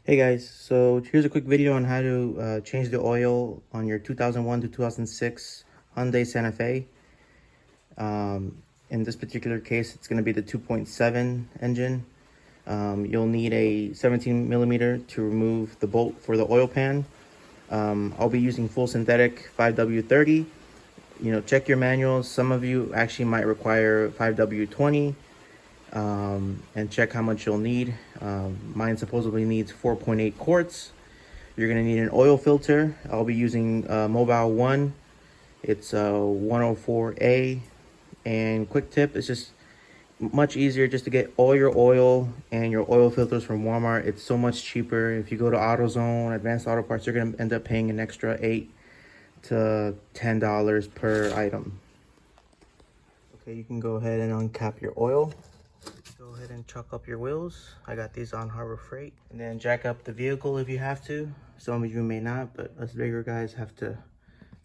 Hey guys, so here's a quick video on how to change the oil on your 2001 to 2006 Hyundai Santa Fe. In this particular case, it's going to be the 2.7 engine. You'll need a 17 millimeter to remove the bolt for the oil pan. I'll be using full synthetic 5W30. Check your manuals. Some of you actually might require 5W20. And check how much you'll need. Mine supposedly needs 4.8 quarts. You're going to need an oil filter. I'll be using Mobile 1. It's 104A. And quick tip, it's just much easier just to get all your oil and your oil filters from Walmart. It's so much cheaper. If you go to AutoZone, Advanced Auto Parts, you're going to end up paying an extra $8 to $10 per item. Okay, you can go ahead and uncap your oil. Go ahead and chuck up your wheels. I got these on Harbor Freight. And then jack up the vehicle if you have to. Some of you may not, but us bigger guys have to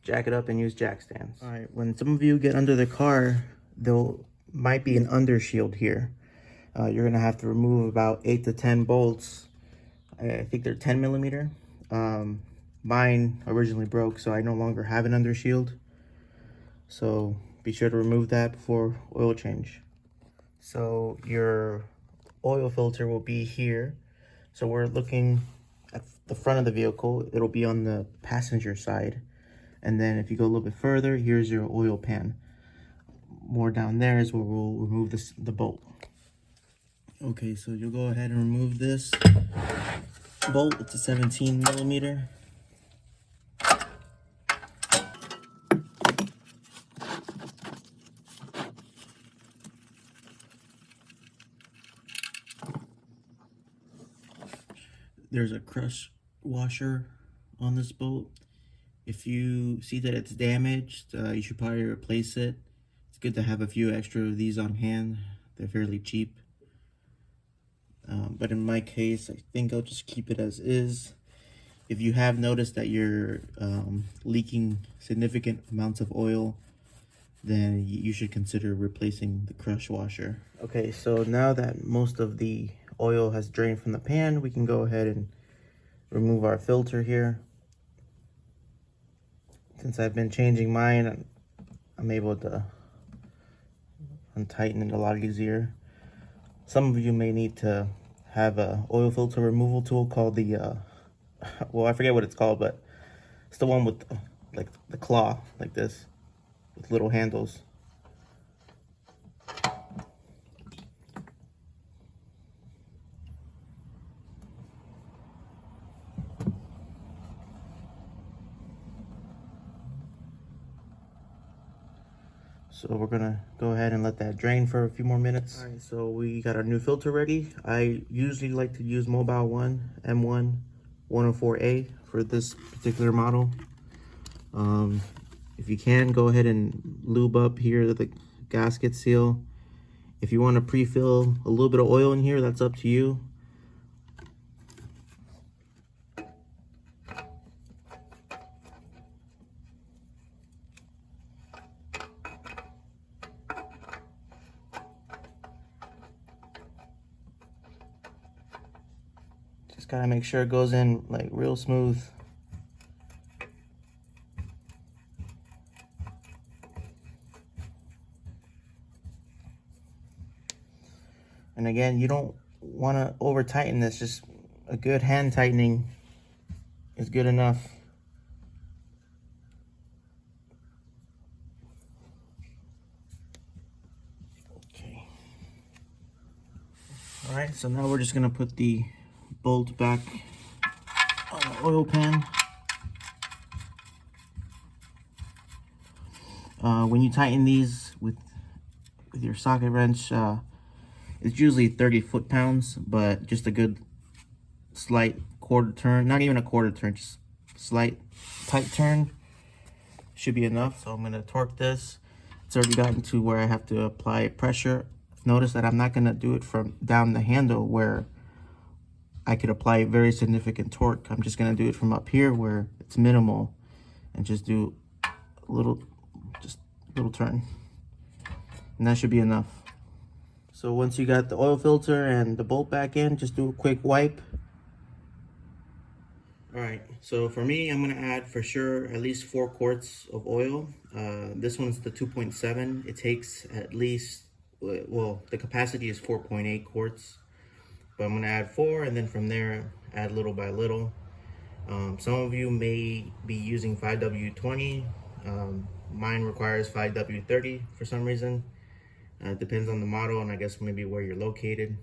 jack it up and use jack stands. All right, when some of you get under the car, there might be an undershield here. You're gonna have to remove about 8 to 10 bolts. I think they're 10 millimeter. Mine originally broke, so I no longer have an undershield. So be sure to remove that before oil change. So your oil filter will be here. So we're looking at the front of the vehicle. It'll be on the passenger side. And then if you go a little bit further, here's your oil pan. More down there is where we'll remove the bolt. Okay, so you'll go ahead and remove this bolt. It's a 17 millimeter. There's a crush washer on this bolt. If you see that it's damaged, you should probably replace it. It's good to have a few extra of these on hand. They're fairly cheap. But in my case, I think I'll just keep it as is. If you have noticed that you're leaking significant amounts of oil, then you should consider replacing the crush washer. Okay, so now that most of the oil has drained from the pan, we can go ahead and remove our filter here. Since I've been changing mine, I'm able to untighten it a lot easier. Some of you may need to have a oil filter removal tool called the well, I forget what it's called, but it's the one with like the claw like this with little handles. So we're gonna go ahead and let that drain for a few more minutes. All right, so we got our new filter ready. I usually like to use Mobile 1 M1 104A for this particular model. If you can, go ahead and lube up here the gasket seal. If you want to pre-fill a little bit of oil in here, that's up to you. Just gotta make sure it goes in like real smooth. And again, you don't want to over tighten this. Just a good hand tightening is good enough. Okay. All right, so now we're just gonna put the bolt back on the oil pan. When you tighten these with your socket wrench, it's usually 30 foot-pounds, but just a good slight quarter turn, not even a quarter turn, just slight tight turn should be enough. So I'm going to torque this. It's already gotten to where I have to apply pressure. Notice that I'm not going to do it from down the handle where I could apply very significant torque. I'm just going to do it from up here where it's minimal and just do a little turn, and that should be enough. So once you got the oil filter and the bolt back in, just do a quick wipe All right, so for me, I'm gonna add for sure at least 4 quarts of oil. This one's the 2.7. It takes at least, well, the capacity is 4.8 quarts, but I'm gonna add 4, and then from there, add little by little. Some of you may be using 5W20. Mine requires 5W30 for some reason. It depends on the model, and I guess maybe where you're located.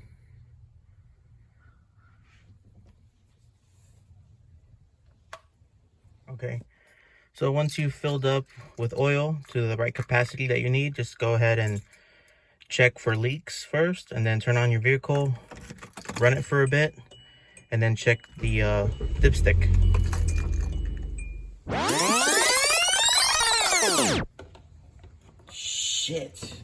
Okay, so once you've filled up with oil to the right capacity that you need, just go ahead and check for leaks first, and then turn on your vehicle, run it for a bit, and then check the dipstick. Shit.